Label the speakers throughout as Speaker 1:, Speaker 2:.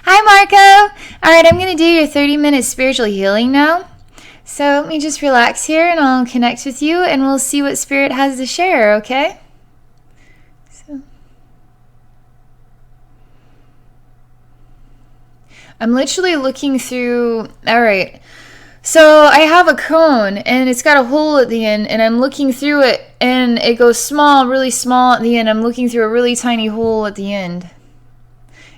Speaker 1: Hi, Marco. All right, I'm going to do your 30-minute spiritual healing now. So let me just relax here and I'll connect with you and we'll see what Spirit has to share, okay? So I'm literally looking through. All right. So I have a cone and it's got a hole at the end and I'm looking through it and it goes small, really small at the end. I'm looking through a really tiny hole at the end.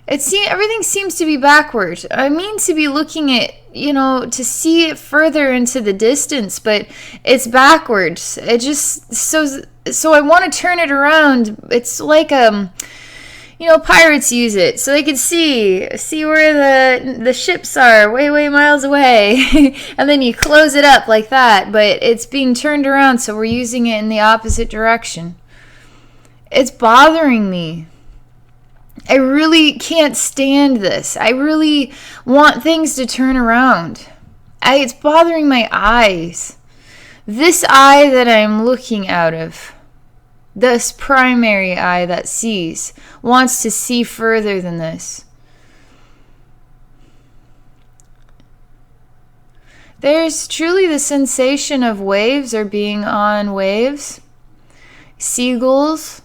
Speaker 1: Everything seems to be backward. I mean to be looking at, to see it further into the distance, but it's backwards. It just so I want to turn it around. It's like pirates use it so they can see where the ships are way miles away. And then you close it up like that, but it's being turned around, so we're using it in the opposite direction. It's bothering me. I really can't stand this. I really want things to turn around. It's bothering my eyes. This eye that I'm looking out of, this primary eye that sees, wants to see further than this. There's truly the sensation of waves or being on waves. Seagulls,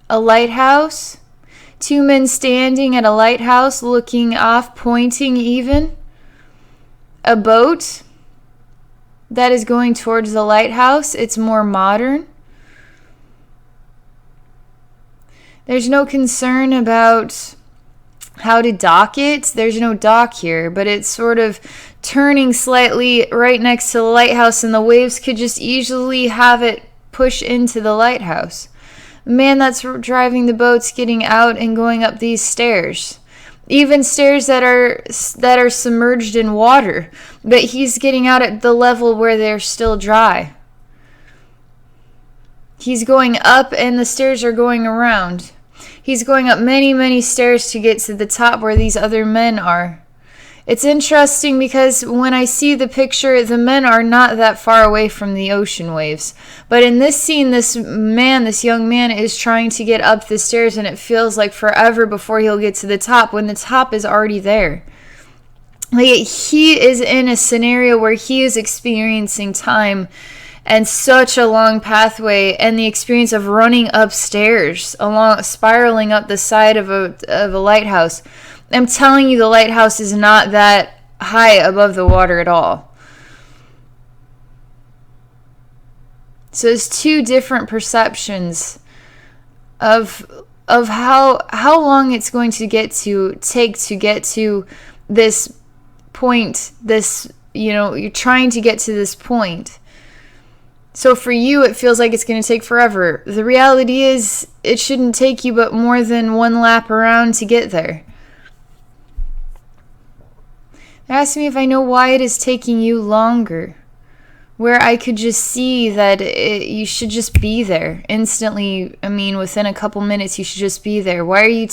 Speaker 1: a lighthouse, two men standing at a lighthouse looking off, pointing even. A boat that is going towards the lighthouse. It's more modern. There's no concern about how to dock it. There's no dock here, but it's sort of turning slightly right next to the lighthouse, and the waves could just easily have it push into the lighthouse. The man that's driving the boat's getting out and going up these stairs. Even stairs that are submerged in water, but he's getting out at the level where they're still dry. He's going up and the stairs are going around. He's going up many stairs to get to the top where these other men are. It's interesting because when I see the picture, the men are not that far away from the ocean waves. But in this scene, this young man is trying to get up the stairs, and it feels like forever before he'll get to the top when the top is already there. Like, he is in a scenario where he is experiencing time and such a long pathway, and the experience of running upstairs, spiraling up the side of a lighthouse. I'm telling you, the lighthouse is not that high above the water at all. So there's two different perceptions of how long it's going to take to get to this point. You're trying to get to this point. So for you, it feels like it's going to take forever. The reality is, it shouldn't take you but more than one lap around to get there. They asked me if I know why it is taking you longer, where I could just see that you should just be there instantly. I mean, within a couple minutes, you should just be there. Why are you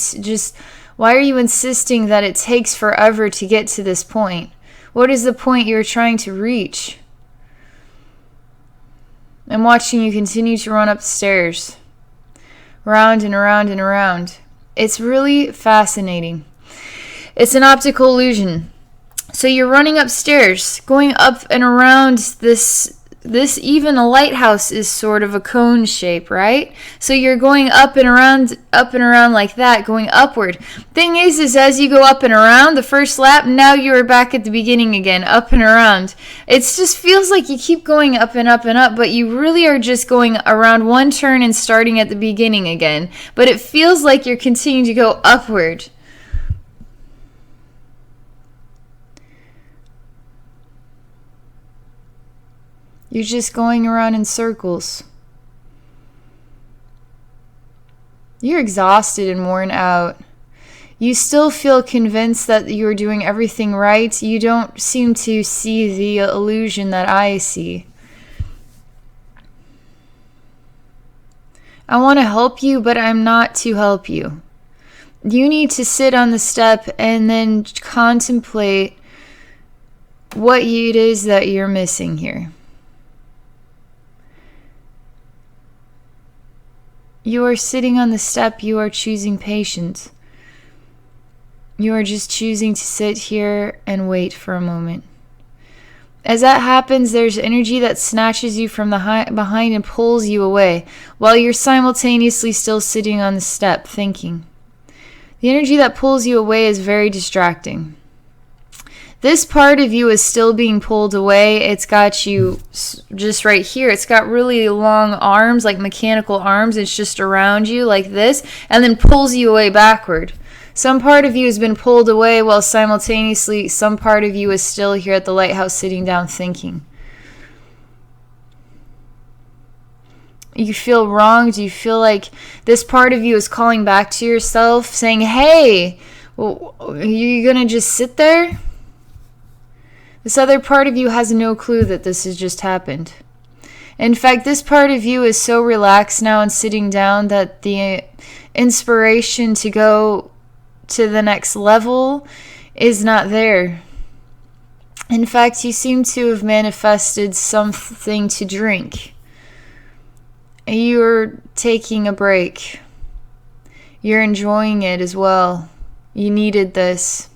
Speaker 1: insisting that it takes forever to get to this point? What is the point you're trying to reach? I'm watching you continue to run up the stairs, round and around and around. It's really fascinating. It's an optical illusion. So you're running upstairs, going up and around this even a lighthouse is sort of a cone shape, right? So you're going up and around like that, going upward. Thing is as you go up and around the first lap, now you're back at the beginning again, up and around. It just feels like you keep going up and up and up, but you really are just going around one turn and starting at the beginning again. But it feels like you're continuing to go upward. You're just going around in circles. You're exhausted and worn out. You still feel convinced that you're doing everything right. You don't seem to see the illusion that I see. I want to help you, but I'm not to help you. You need to sit on the step and then contemplate what it is that you're missing here. You are sitting on the step, you are choosing patience. You are just choosing to sit here and wait for a moment. As that happens, there's energy that snatches you from the behind and pulls you away, while you're simultaneously still sitting on the step, thinking. The energy that pulls you away is very distracting. This part of you is still being pulled away. It's got you just right here. It's got really long arms, like mechanical arms. It's just around you like this, and then pulls you away backward. Some part of you has been pulled away while simultaneously some part of you is still here at the lighthouse sitting down thinking. You feel wronged. You feel like this part of you is calling back to yourself saying, hey, well, are you going to just sit there? This other part of you has no clue that this has just happened. In fact, this part of you is so relaxed now and sitting down that the inspiration to go to the next level is not there. In fact, you seem to have manifested something to drink. You're taking a break. You're enjoying it as well. You needed this.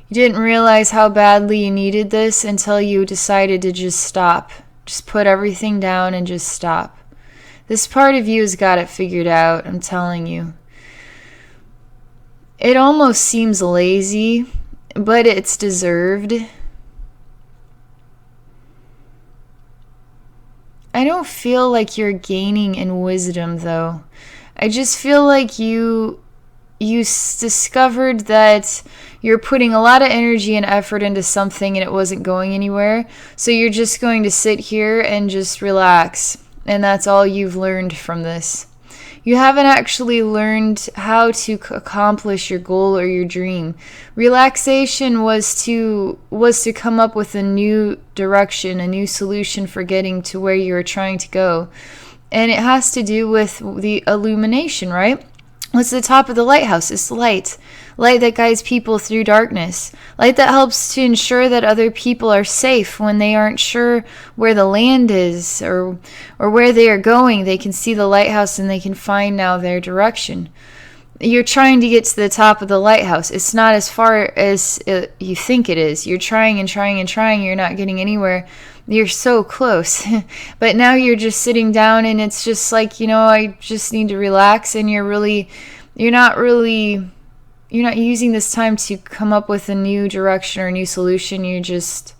Speaker 1: You didn't realize how badly you needed this until you decided to just stop. Just put everything down and just stop. This part of you has got it figured out, I'm telling you. It almost seems lazy, but it's deserved. I don't feel like you're gaining in wisdom, though. I just feel like you discovered that you're putting a lot of energy and effort into something and it wasn't going anywhere. So you're just going to sit here and just relax. And that's all you've learned from this. You haven't actually learned how to accomplish your goal or your dream. Relaxation was to come up with a new direction, a new solution for getting to where you were trying to go. And it has to do with the illumination, right? What's the top of the lighthouse? It's light. Light that guides people through darkness. Light that helps to ensure that other people are safe when they aren't sure where the land is or where they are going. They can see the lighthouse and they can find now their direction. You're trying to get to the top of the lighthouse. It's not as far as you think it is. You're trying and trying and trying. You're not getting anywhere. You're so close. But now you're just sitting down and it's just like, I just need to relax, and you're not using this time to come up with a new direction or a new solution. You're just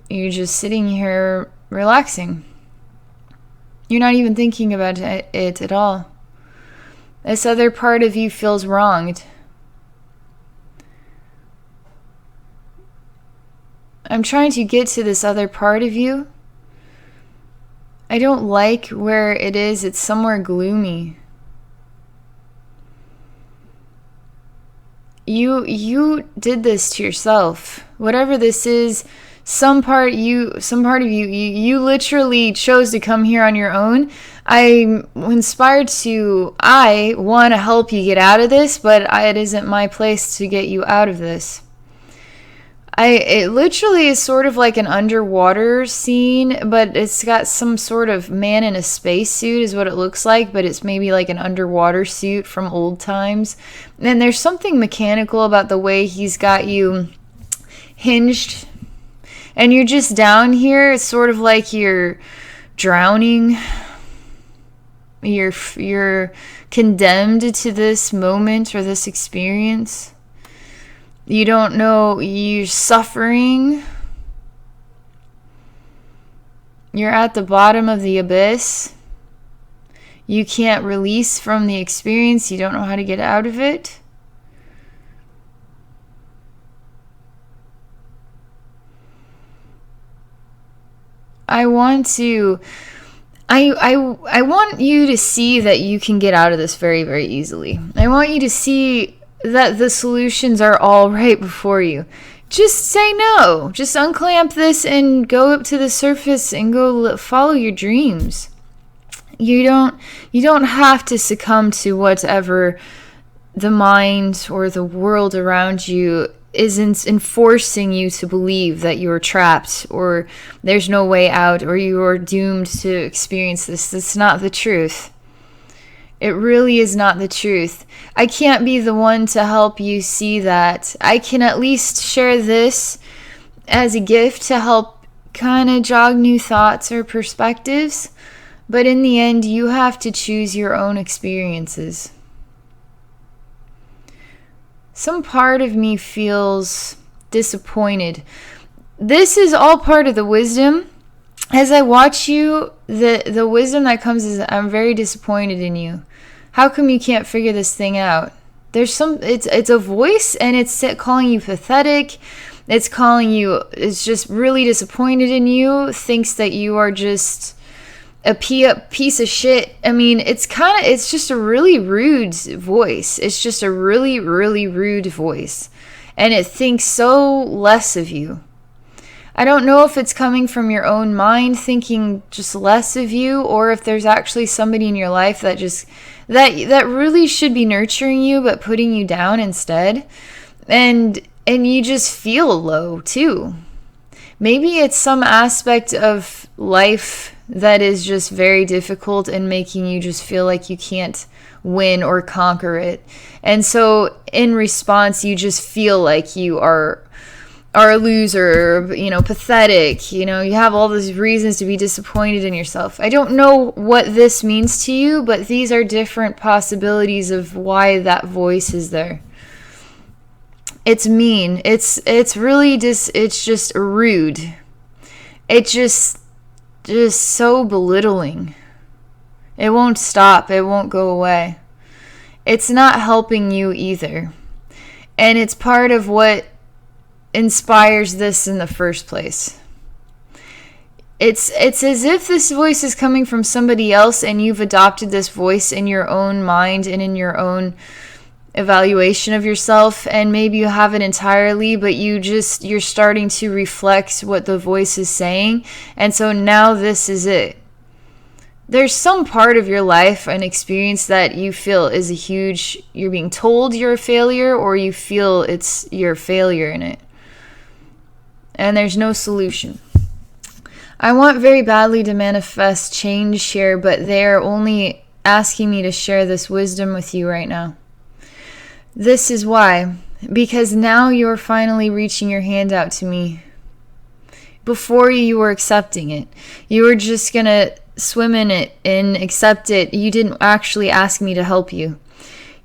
Speaker 1: sitting here relaxing. You're not even thinking about it at all. This other part of you feels wronged. I'm trying to get to this other part of you. I don't like where it is. It's somewhere gloomy. You did this to yourself. Whatever this is, some part of you literally chose to come here on your own. I'm inspired I want to help you get out of this, but it isn't my place to get you out of this. It literally is sort of like an underwater scene, but it's got some sort of man in a spacesuit is what it looks like, but it's maybe like an underwater suit from old times. And there's something mechanical about the way he's got you hinged. And you're just down here. It's sort of like you're drowning. You're condemned to this moment or this experience. You don't know, you're suffering. You're at the bottom of the abyss. You can't release from the experience. You don't know how to get out of it. I want you to see that you can get out of this very, very easily. I want you to see that the solutions are all right before you. Just say no. Just unclamp this and go up to the surface and go follow your dreams. You don't have to succumb to whatever the mind or the world around you isn't enforcing you to believe that you're trapped or there's no way out or you are doomed to experience this. That's not the truth. It really is not the truth. I can't be the one to help you see that. I can at least share this as a gift to help kind of jog new thoughts or perspectives. But in the end, you have to choose your own experiences. Some part of me feels disappointed. This is all part of the wisdom. As I watch you, the wisdom that comes is I'm very disappointed in you. How come you can't figure this thing out? It's a voice, and it's calling you pathetic. It's just really disappointed in you, thinks that you are just a piece of shit. I mean, it's just a really rude voice. It's just a really, really rude voice. And it thinks so less of you. I don't know if it's coming from your own mind thinking just less of you, or if there's actually somebody in your life that really should be nurturing you but putting you down instead. And you just feel low too. Maybe it's some aspect of life that is just very difficult and making you just feel like you can't win or conquer it. And so in response, you just feel like you are a loser, pathetic, you have all these reasons to be disappointed in yourself. I don't know what this means to you, but these are different possibilities of why that voice is there. It's mean. It's really it's just rude. It's just so belittling. It won't stop. It won't go away. It's not helping you either. And it's part of what inspires this in the first place. It's as if this voice is coming from somebody else, and you've adopted this voice in your own mind and in your own evaluation of yourself, and maybe you haven't entirely, but you're starting to reflect what the voice is saying, and so now this is it. There's some part of your life and experience that you feel is you're being told you're a failure, or you feel it's your failure in it. And there's no solution. I want very badly to manifest change here, but they're only asking me to share this wisdom with you right now. This is why. Because now you're finally reaching your hand out to me. Before you were accepting it. You were just going to swim in it and accept it. You didn't actually ask me to help you.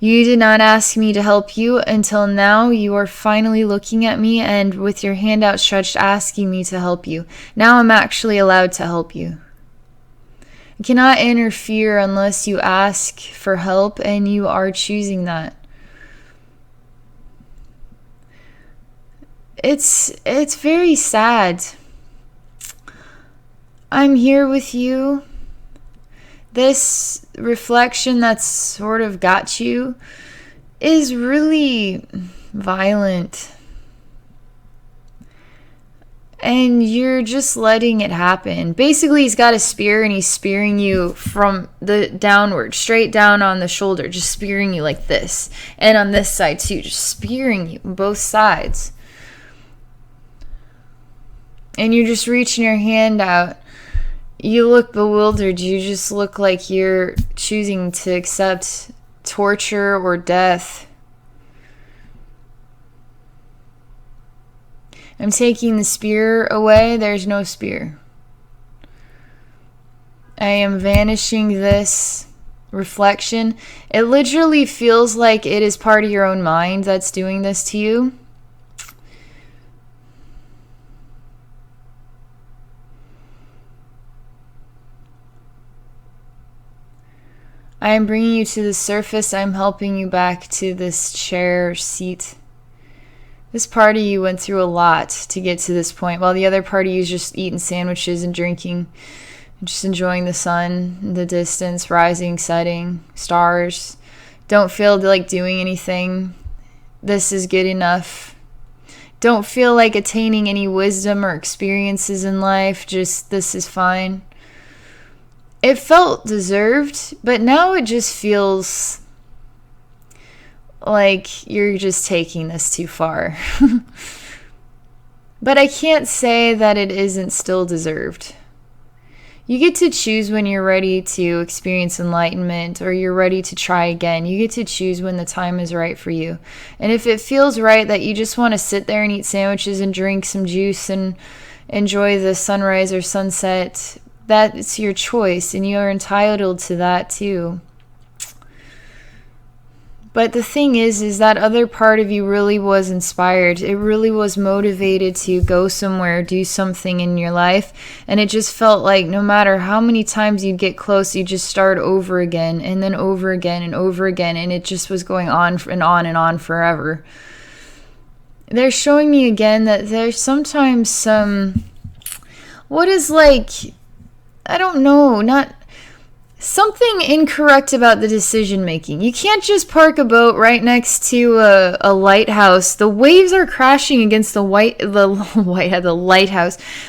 Speaker 1: You did not ask me to help you until now. You are finally looking at me and with your hand outstretched asking me to help you. Now I'm actually allowed to help you. I cannot interfere unless you ask for help, and you are choosing that. It's very sad. I'm here with you. This reflection that's sort of got you is really violent. And you're just letting it happen. Basically, he's got a spear and he's spearing you from the downward, straight down on the shoulder, just spearing you like this. And on this side too, just spearing you on both sides. And you're just reaching your hand out. You look bewildered. You just look like you're choosing to accept torture or death. I'm taking the spear away. There's no spear. I am vanishing this reflection. It literally feels like it is part of your own mind that's doing this to you. I am bringing you to the surface. I'm helping you back to this chair or seat. This part of you went through a lot to get to this point, while the other part of you is just eating sandwiches and drinking, and just enjoying the sun, the distance, rising, setting, stars. Don't feel like doing anything. This is good enough. Don't feel like attaining any wisdom or experiences in life. Just, this is fine. It felt deserved, but now it just feels like you're just taking this too far. But I can't say that it isn't still deserved. You get to choose when you're ready to experience enlightenment or you're ready to try again. You get to choose when the time is right for you. And if it feels right that you just want to sit there and eat sandwiches and drink some juice and enjoy the sunrise or sunset, that's your choice, and you're entitled to that too. But the thing is that other part of you really was inspired. It really was motivated to go somewhere, do something in your life. And it just felt like no matter how many times you'd get close, you'd just start over again and then over again and over again. And it just was going on and on and on forever. They're showing me again that there's sometimes some, what is like, I don't know, not something incorrect about the decision making. You can't just park a boat right next to a lighthouse. The waves are crashing against the lighthouse.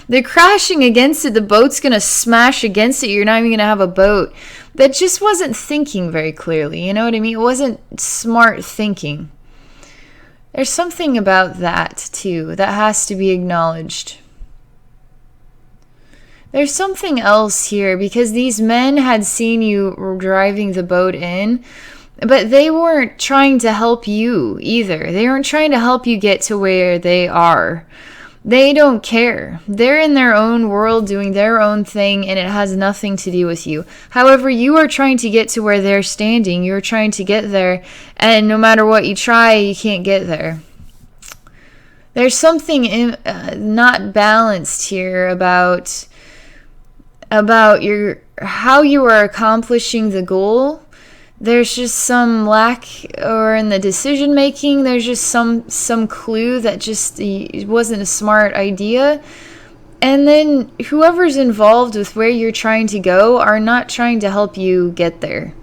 Speaker 1: They're crashing against it. The boat's gonna smash against it. You're not even gonna have a boat. That just wasn't thinking very clearly. You know what I mean? It wasn't smart thinking. There's something about that too that has to be acknowledged. There's something else here, because these men had seen you driving the boat in, but they weren't trying to help you either. They weren't trying to help you get to where they are. They don't care. They're in their own world doing their own thing, and it has nothing to do with you. However, you are trying to get to where they're standing. You're trying to get there, and no matter what you try, you can't get there. There's something not balanced here about your how you are accomplishing the goal. There's just some lack, or in the decision making, there's just some clue that just it wasn't a smart idea. And then whoever's involved with where you're trying to go are not trying to help you get there.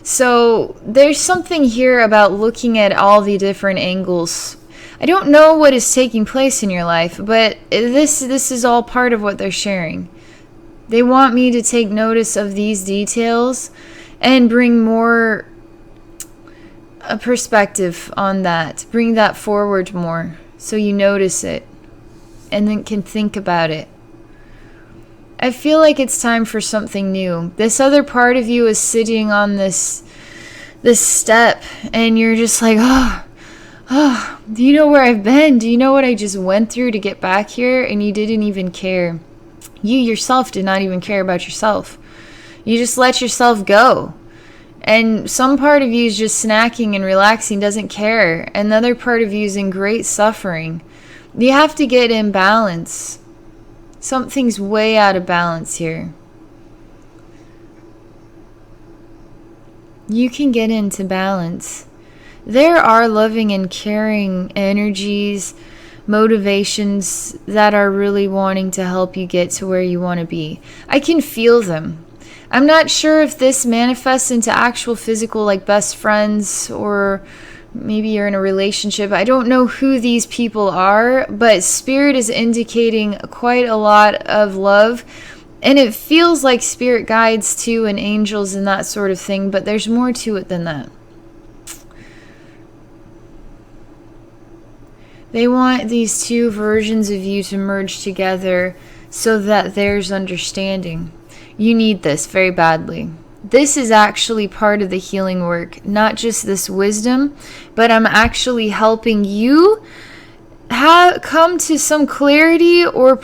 Speaker 1: So there's something here about looking at all the different angles. I don't know what is taking place in your life, but this is all part of what they're sharing. They want me to take notice of these details and bring more a perspective on that. Bring that forward more so you notice it and then can think about it. I feel like it's time for something new. This other part of you is sitting on this step, and you're just like, oh, do you know where I've been? Do you know what I just went through to get back here? And you didn't even care. You yourself did not even care about yourself. You just let yourself go. And some part of you is just snacking and relaxing, doesn't care. Another part of you is in great suffering. You have to get in balance. Something's way out of balance here. You can get into balance. There are loving and caring energies, motivations that are really wanting to help you get to where you want to be. I can feel them. I'm not sure if this manifests into actual physical, like best friends, or maybe you're in a relationship. I don't know who these people are, but Spirit is indicating quite a lot of love. And it feels like spirit guides too, and angels and that sort of thing, but there's more to it than that. They want these two versions of you to merge together so that there's understanding. You need this very badly. This is actually part of the healing work, not just this wisdom, but I'm actually helping you come to some clarity, or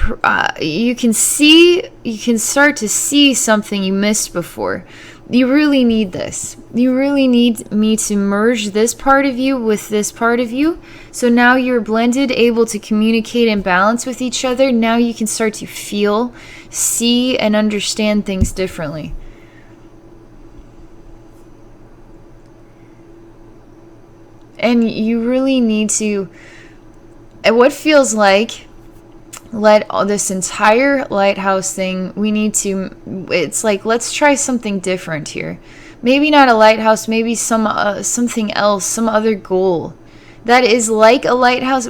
Speaker 1: you can start to see something you missed before. You really need this. You really need me to merge this part of you with this part of you. So now you're blended, able to communicate and balance with each other. Now you can start to feel, see, and understand things differently. And you really need to, what feels like, let all this entire lighthouse thing, it's like, let's try something different here. Maybe not a lighthouse, maybe something else, some other goal that is like a lighthouse.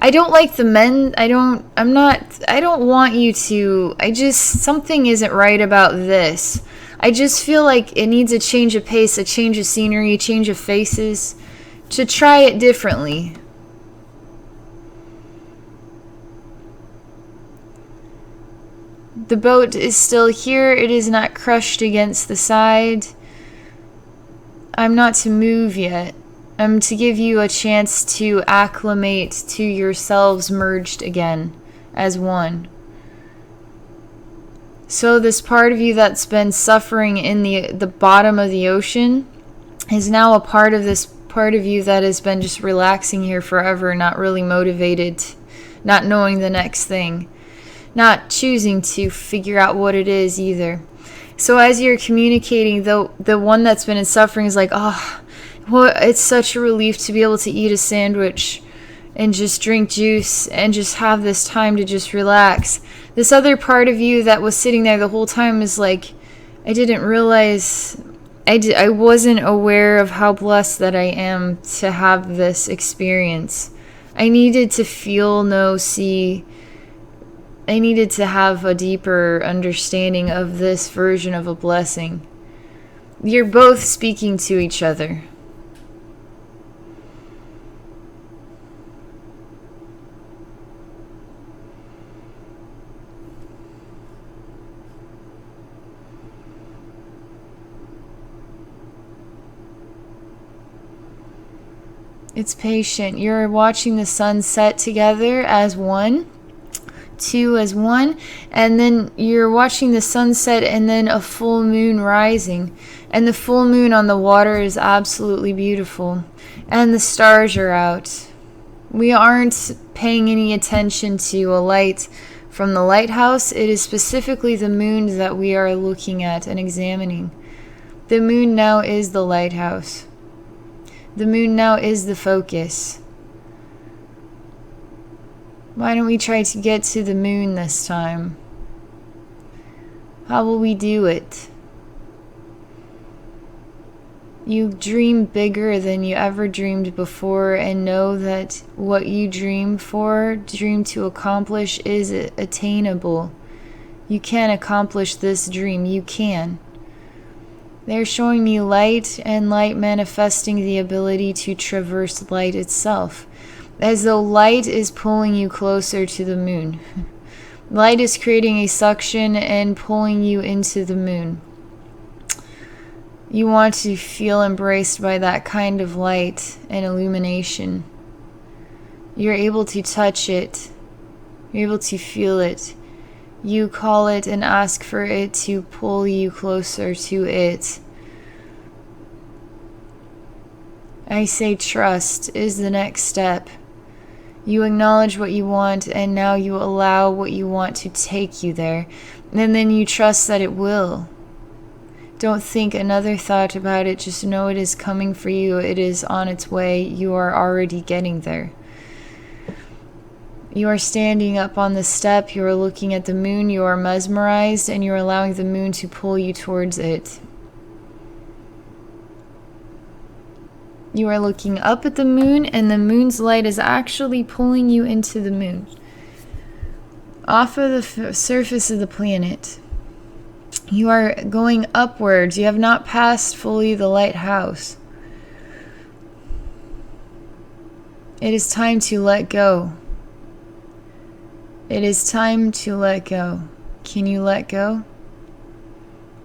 Speaker 1: I don't like the men. I don't want you to, something isn't right about this. I just feel like it needs a change of pace, a change of scenery, a change of faces, to try it differently. The boat is still here. It is not crushed against the side. I'm not to move yet. I'm to give you a chance to acclimate to yourselves merged again as one. So this part of you that's been suffering in the bottom of the ocean is now a part of this part of you that has been just relaxing here forever, not really motivated, not knowing the next thing, not choosing to figure out what it is either. So as you're communicating, the one that's been in suffering is like, oh, well, it's such a relief to be able to eat a sandwich and just drink juice and just have this time to just relax. This other part of you that was sitting there the whole time is like, I didn't realize, I wasn't aware of how blessed that I am to have this experience. I needed to feel, know, see. I needed to have a deeper understanding of this version of a blessing. You're both speaking to each other. It's patient. You're watching the sun set together as one, two as one, and then you're watching the sunset and then a full moon rising. And the full moon on the water is absolutely beautiful. And the stars are out. We aren't paying any attention to a light from the lighthouse. It is specifically the moon that we are looking at and examining. The moon now is the lighthouse. The moon now is the focus. Why don't we try to get to the moon this time? How will we do it? You dream bigger than you ever dreamed before, and know that what you dream to accomplish is attainable. You can accomplish this dream. You can. They're showing me light, and light manifesting the ability to traverse light itself, as though light is pulling you closer to the moon. Light is creating a suction and pulling you into the moon. You want to feel embraced by that kind of light and illumination. You're able to touch it. You're able to feel it. You call it and ask for it to pull you closer to it. I say trust is the next step. You acknowledge what you want, and now you allow what you want to take you there. And then you trust that it will. Don't think another thought about it. Just know it is coming for you. It is on its way. You are already getting there. You are standing up on the step, you are looking at the moon, you are mesmerized, and you are allowing the moon to pull you towards it. You are looking up at the moon, and the moon's light is actually pulling you into the moon. Off of the surface of the planet. You are going upwards. You have not passed fully the lighthouse. It is time to let go. It is time to let go. Can you let go?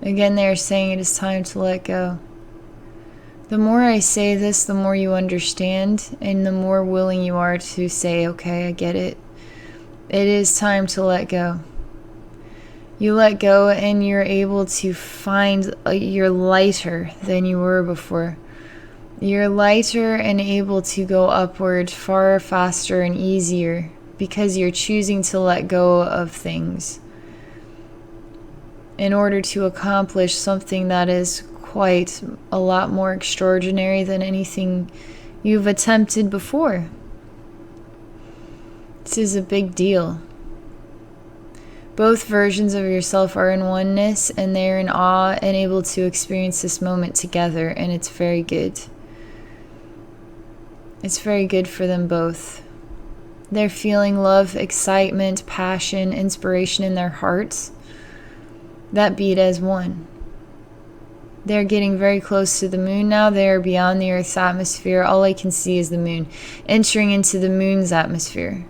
Speaker 1: Again, they are saying it is time to let go. The more I say this, the more you understand, and the more willing you are to say, okay, I get it. It is time to let go. You let go, and you're able to find you're lighter than you were before. You're lighter and able to go upward far faster and easier, because you're choosing to let go of things in order to accomplish something that is quite a lot more extraordinary than anything you've attempted before. This is a big deal. Both versions of yourself are in oneness, and they're in awe and able to experience this moment together, and it's very good. It's very good for them both. They're feeling love, excitement, passion, inspiration in their hearts that beat as one. They're getting very close to the moon now. They are beyond the Earth's atmosphere. All I can see is the moon, entering into the moon's atmosphere.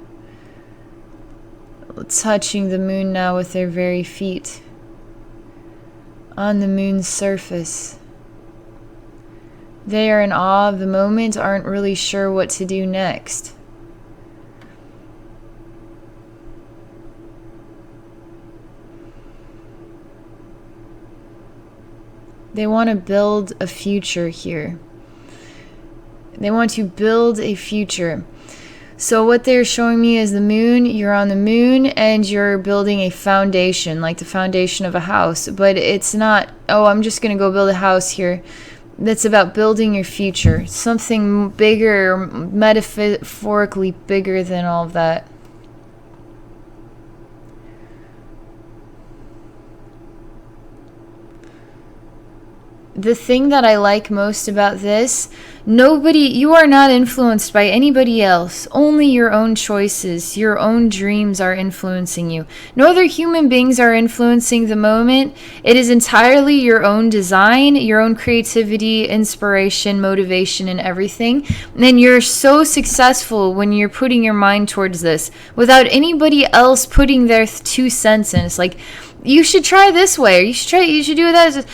Speaker 1: touching the moon now with their very feet on the moon's surface. They are in awe of the moment, aren't really sure what to do next. They want to build a future here. They want to build a future. So what they're showing me is the moon. You're on the moon and you're building a foundation, like the foundation of a house. But it's not, oh, I'm just going to go build a house here. That's about building your future. Something bigger, metaphorically bigger than all of that. The thing that I like most about this, you are not influenced by anybody else. Only your own choices, your own dreams are influencing you. No other human beings are influencing the moment. It is entirely your own design, your own creativity, inspiration, motivation, and everything. And you're so successful when you're putting your mind towards this without anybody else putting their 2 cents in. It's like, you should try this way, or you should do that.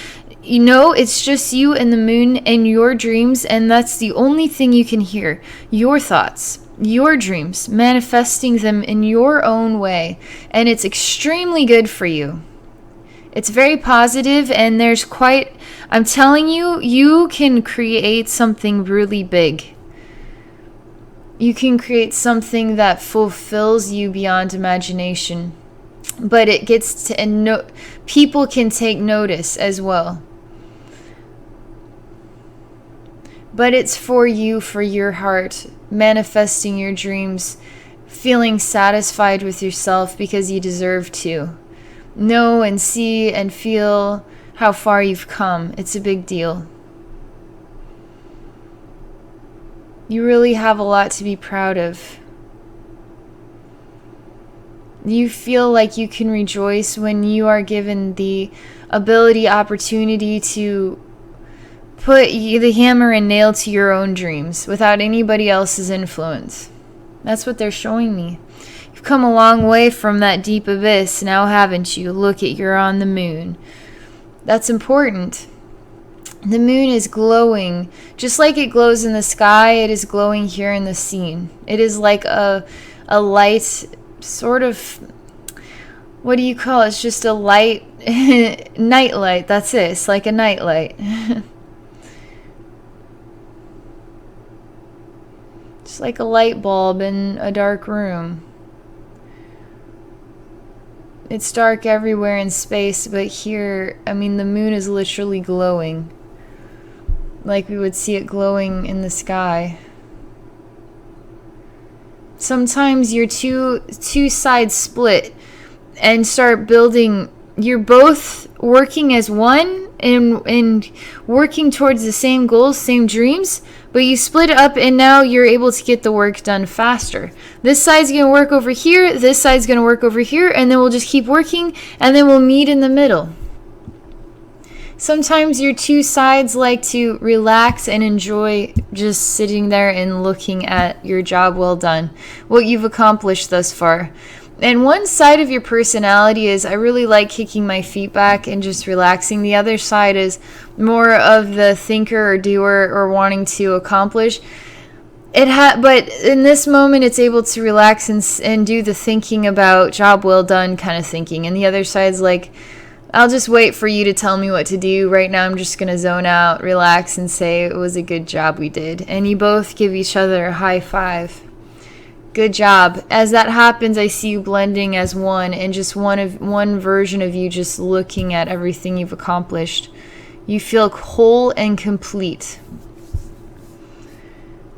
Speaker 1: You know, it's just you and the moon and your dreams, and that's the only thing you can hear. Your thoughts, your dreams, manifesting them in your own way. And it's extremely good for you. It's very positive, and I'm telling you, you can create something really big. You can create something that fulfills you beyond imagination. But it gets to, and people can take notice as well. But it's for you, for your heart, manifesting your dreams, feeling satisfied with yourself because you deserve to. Know and see and feel how far you've come. It's a big deal. You really have a lot to be proud of. You feel like you can rejoice when you are given the opportunity to put the hammer and nail to your own dreams without anybody else's influence. That's what they're showing me. You've come a long way from that deep abyss now, haven't you? Look you're on the moon. That's important. The moon is glowing. Just like it glows in the sky, it is glowing here in the scene. It is like a light, sort of, what do you call it? It's just a light, night light. That's it. It's like a night light. It's like a light bulb in a dark room. It's dark everywhere in space, but here, I mean, the moon is literally glowing. Like we would see it glowing in the sky. Sometimes your two sides split and start building. You're both working as one and working towards the same goals, same dreams, but you split up and now you're able to get the work done faster. This side's going to work over here, this side's going to work over here, and then we'll just keep working, and then we'll meet in the middle. Sometimes your 2 sides like to relax and enjoy just sitting there and looking at your job well done, what you've accomplished thus far. And one side of your personality is, I really like kicking my feet back and just relaxing. The other side is more of the thinker or doer or wanting to accomplish. But in this moment, it's able to relax and do the thinking about job well done kind of thinking. And the other side's like, I'll just wait for you to tell me what to do. Right now, I'm just going to zone out, relax, and say it was a good job we did. And you both give each other a high five. Good job. As that happens, I see you blending as one, and just one version of you just looking at everything you've accomplished. You feel whole and complete.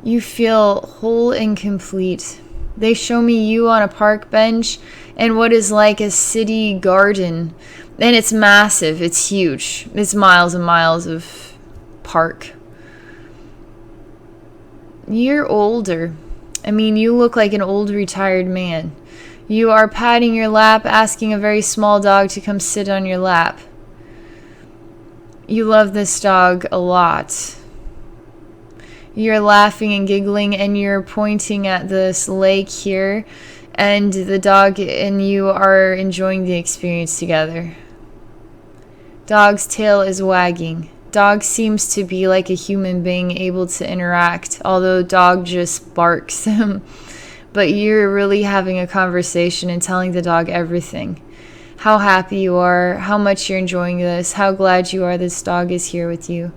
Speaker 1: You feel whole and complete. They show me you on a park bench in what is like a city garden. And it's massive. It's huge. It's miles and miles of park. You're older. I mean, you look like an old retired man. You are patting your lap, asking a very small dog to come sit on your lap. You love this dog a lot. You're laughing and giggling, and you're pointing at this lake here. and the dog and you are enjoying the experience together. Dog's tail is wagging. Dog seems to be like a human being able to interact, although dog just barks. But you're really having a conversation and telling the dog everything. How happy you are, how much you're enjoying this, how glad you are this dog is here with you.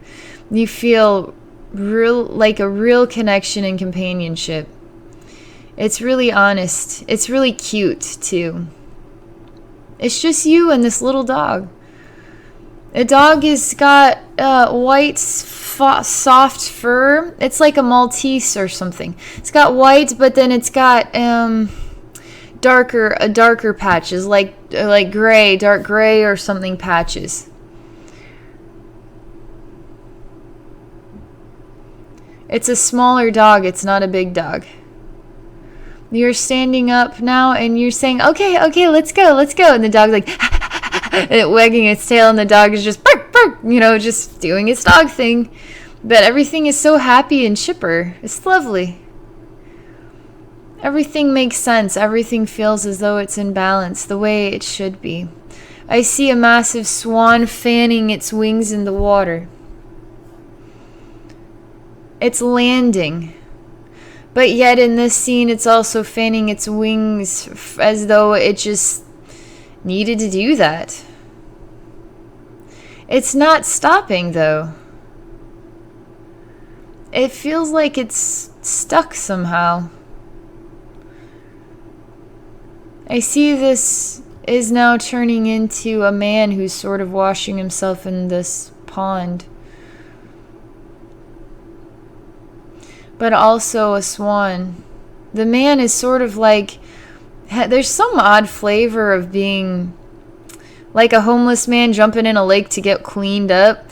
Speaker 1: You feel like a real connection and companionship. It's really honest. It's really cute, too. It's just you and this little dog. The dog has got white, soft fur. It's like a Maltese or something. It's got white, but then it's got darker patches, like gray, dark gray or something patches. It's a smaller dog. It's not a big dog. You're standing up now and you're saying, okay, let's go. And the dog's like, and wagging its tail, and the dog is just bark, bark, just doing its dog thing. But everything is so happy and chipper. It's lovely. Everything makes sense. Everything feels as though it's in balance, the way it should be. I see a massive swan fanning its wings in the water. It's landing. But yet in this scene, it's also fanning its wings as though it just needed to do that. It's not stopping, though. It feels like it's stuck somehow. I see this is now turning into a man who's sort of washing himself in this pond. But also a swan. The man is sort of like, there's some odd flavor of being like a homeless man jumping in a lake to get cleaned up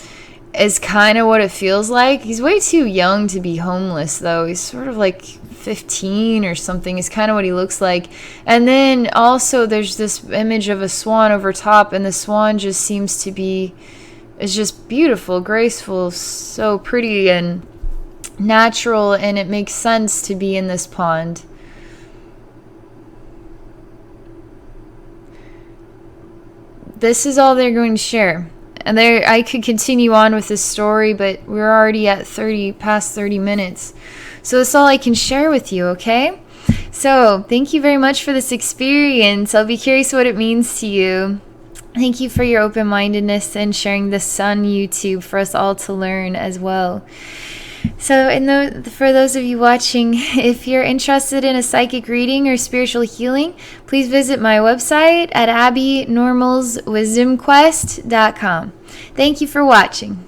Speaker 1: is kind of what it feels like. He's way too young to be homeless, though. He's sort of like 15 or something is kind of what he looks like. And then also there's this image of a swan over top, and the swan just seems to be, is just beautiful, graceful, so pretty and natural, and it makes sense to be in this pond. This is all they're going to share. And I could continue on with this story, but we're already at past 30 minutes. So that's all I can share with you, okay? So thank you very much for this experience. I'll be curious what it means to you. Thank you for your open-mindedness and sharing this on YouTube for us all to learn as well. So for those of you watching, if you're interested in a psychic reading or spiritual healing, please visit my website at abbynormalswisdomquest.com. Thank you for watching.